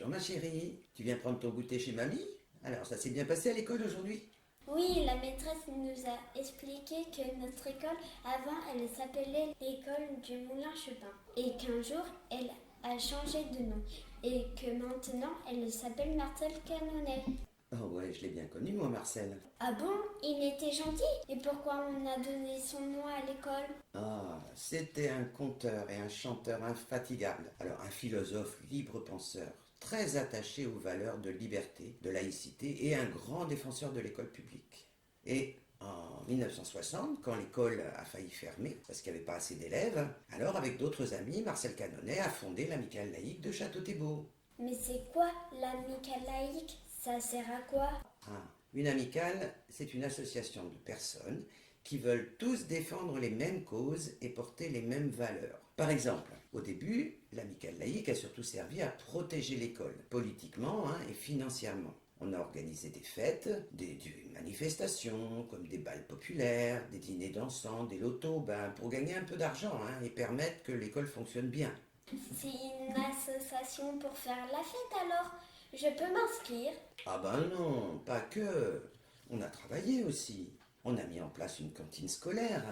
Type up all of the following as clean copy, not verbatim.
Bonjour ma chérie, tu viens prendre ton goûter chez mamie? Alors ça s'est bien passé à l'école aujourd'hui? Oui, la maîtresse nous a expliqué que notre école, avant, elle s'appelait l'école du Moulin-Chepin. Et qu'un jour, elle a changé de nom. Et que maintenant, elle s'appelle Marcel Canonet. Oh ouais, je l'ai bien connu moi Marcel. Ah bon? Il était gentil? Et pourquoi on a donné son nom à l'école? Ah, c'était un conteur et un chanteur infatigable. Alors un philosophe libre-penseur, très attaché aux valeurs de liberté, de laïcité et un grand défenseur de l'école publique. Et en 1960, quand l'école a failli fermer parce qu'il n'y avait pas assez d'élèves, alors avec d'autres amis, Marcel Canonet a fondé l'Amicale laïque de Château-Thébot. Mais c'est quoi l'amicale laïque? Ça sert à quoi? Ah, une amicale, c'est une association de personnes qui veulent tous défendre les mêmes causes et porter les mêmes valeurs. Par exemple, au début, l'amicale laïque a surtout servi à protéger l'école, politiquement et financièrement. On a organisé des fêtes, des manifestations, comme des bals populaires, des dîners dansants, des lotos, pour gagner un peu d'argent et permettre que l'école fonctionne bien. C'est une association pour faire la fête alors? Je peux m'inscrire? Ah ben non, pas que. On a travaillé aussi. On a mis en place une cantine scolaire.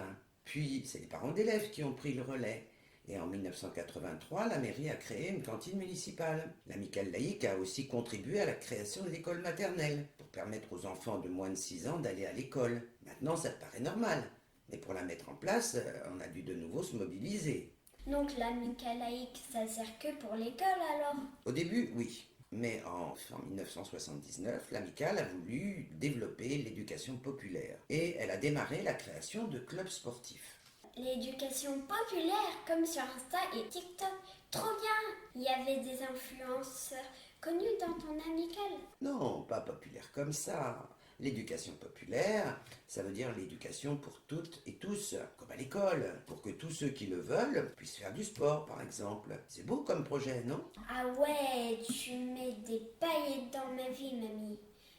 Puis, c'est les parents d'élèves qui ont pris le relais. Et en 1983, la mairie a créé une cantine municipale. L'amicale laïque a aussi contribué à la création de l'école maternelle, pour permettre aux enfants de moins de 6 ans d'aller à l'école. Maintenant, ça te paraît normal. Mais pour la mettre en place, on a dû de nouveau se mobiliser. Donc l'amicale laïque, ça sert que pour l'école alors? Au début, oui. Mais en 1979, l'amicale a voulu développer l'éducation populaire. Et elle a démarré la création de clubs sportifs. L'éducation populaire, comme sur Insta et TikTok. Trop bien! Il y avait des influenceurs connus dans ton amicale. Non, pas populaire comme ça. L'éducation populaire, ça veut dire l'éducation pour toutes et tous, comme à l'école, pour que tous ceux qui le veulent puissent faire du sport, par exemple. C'est beau comme projet, non? Ah ouais, tu mets des paillettes dans ma vie, mamie.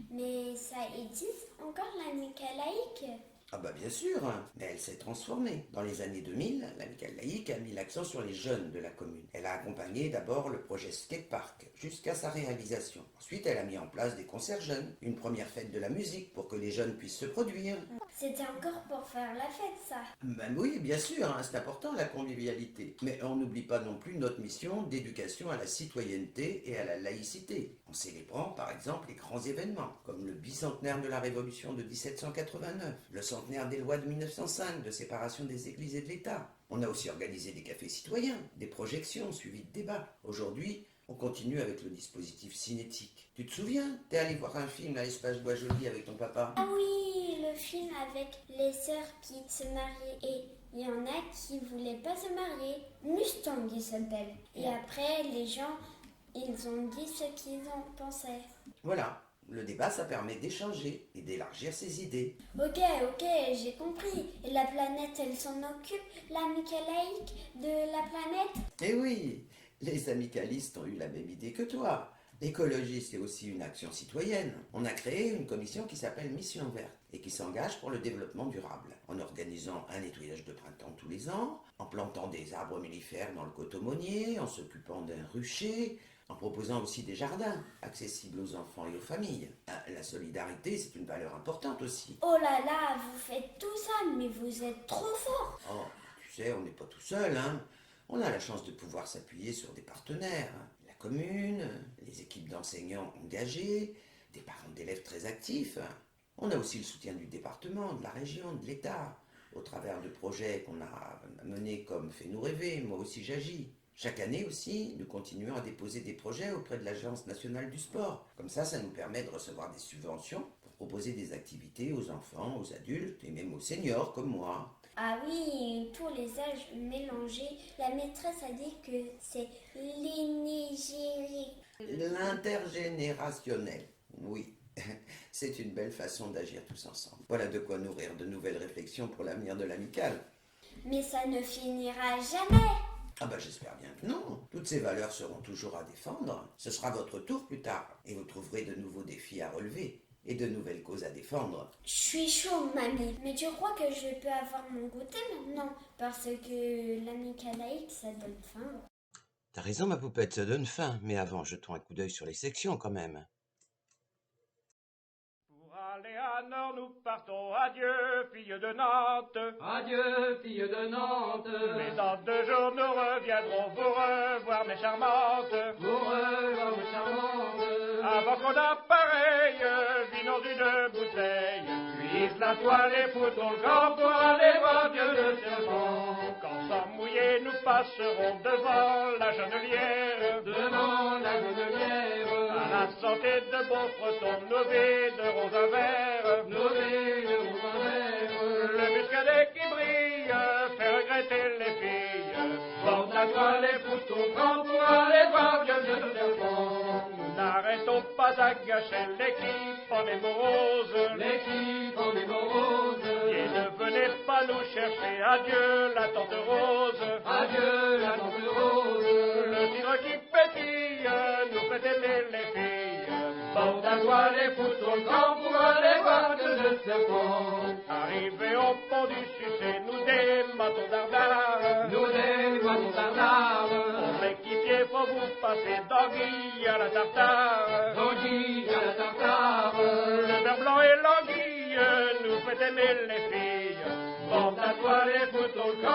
Mais ça existe encore l'amicale laïque? Ah bah bien sûr, mais elle s'est transformée. Dans les années 2000, l'amicale laïque a mis l'accent sur les jeunes de la commune. Elle a accompagné d'abord le projet skatepark jusqu'à sa réalisation. Ensuite, elle a mis en place des concerts jeunes, une première fête de la musique pour que les jeunes puissent se produire. C'était encore pour faire la fête, ça. Ben oui, bien sûr, c'est important la convivialité. Mais on n'oublie pas non plus notre mission d'éducation à la citoyenneté et à la laïcité, en célébrant par exemple les grands événements, comme le bicentenaire de la Révolution de 1789, le centenaire des lois de 1905 de séparation des églises et de l'État. On a aussi organisé des cafés citoyens, des projections suivies de débats. Aujourd'hui, on continue avec le dispositif cinétique. Tu te souviens? T'es allé voir un film à l'Espace Bois-Joli avec ton papa? Ah oui, le film avec les sœurs qui se mariaient et il y en a qui voulaient pas se marier. Mustang, il s'appelle. Et après, les gens, ils ont dit ce qu'ils en pensaient. Voilà. Le débat, ça permet d'échanger et d'élargir ses idées. Ok, j'ai compris. Et la planète, elle s'en occupe, l'amicale laïque de la planète? Eh oui, les amicalistes ont eu la même idée que toi. L'écologie, c'est aussi une action citoyenne. On a créé une commission qui s'appelle Mission Verte et qui s'engage pour le développement durable, en organisant un nettoyage de printemps tous les ans, en plantant des arbres mellifères dans le coteau-monnier, en s'occupant d'un rucher, en proposant aussi des jardins accessibles aux enfants et aux familles. La solidarité, c'est une valeur importante aussi. Oh là là, vous faites tout ça, mais vous êtes trop fort. Oh, tu sais, on n'est pas tout seul, On a la chance de pouvoir s'appuyer sur des partenaires. La commune, les équipes d'enseignants engagés, des parents d'élèves très actifs. On a aussi le soutien du département, de la région, de l'État, au travers de projets qu'on a menés comme Fais-nous rêver, Moi aussi j'agis. Chaque année aussi, nous continuons à déposer des projets auprès de l'Agence nationale du sport. Comme ça nous permet de recevoir des subventions pour proposer des activités aux enfants, aux adultes et même aux seniors comme moi. Ah oui, tous les âges mélangés. La maîtresse a dit que c'est l'inégérie. L'intergénérationnel, oui. C'est une belle façon d'agir tous ensemble. Voilà de quoi nourrir de nouvelles réflexions pour l'avenir de l'amicale. Mais ça ne finira jamais. Ah bah j'espère bien que non. Toutes ces valeurs seront toujours à défendre. Ce sera votre tour plus tard. Et vous trouverez de nouveaux défis à relever et de nouvelles causes à défendre. Je suis chaud, mamie. Mais tu crois que je peux avoir mon goûter maintenant? Parce que l'amicale laïque, ça donne faim. T'as raison, ma poupette, ça donne faim. Mais avant, jetons un coup d'œil sur les sections quand même. Pour aller à Nord, nous partons. Adieu, fille de Nantes. Adieu, fille de Nantes. Mais dans 2 jours, nous reviendrons vous revoir, mes charmantes. Pour revoir mes charmantes. Avant qu'on appareille, vinons une bouteille. Puis la toile et foutons le camp pour aller voir Dieu le serpent. Quand sans mouiller, nous passerons devant la Genelière. Devant la Genelière. À la santé de bons bretons, nos viderons un verre. Nos viderons un verre. Le muscadet qui brille fait regretter les filles. Porte la toile et pousse ton camp pour aller voir Dieu le serpent. Nous n'arrêtons pas à gâcher l'équipe en est morose. L'équipe en est morose. Et ne venez pas nous chercher, adieu la tante Rose. Adieu la tante Rose. Le cidre qui pétille nous fait aimer les filles. Porte la toile et pousse ton camp pour aller voir Dieu le serpent. Arrivés au pont du Sucé, nous dématons d'ardard. Nous dévoilons Tartare. Mon équipier, faut vous passer d'anguille à la tartare. Anguille à la Tartare. Le beurre blanc et l'anguille nous fait aimer les filles. Porte la toile et pousse ton camp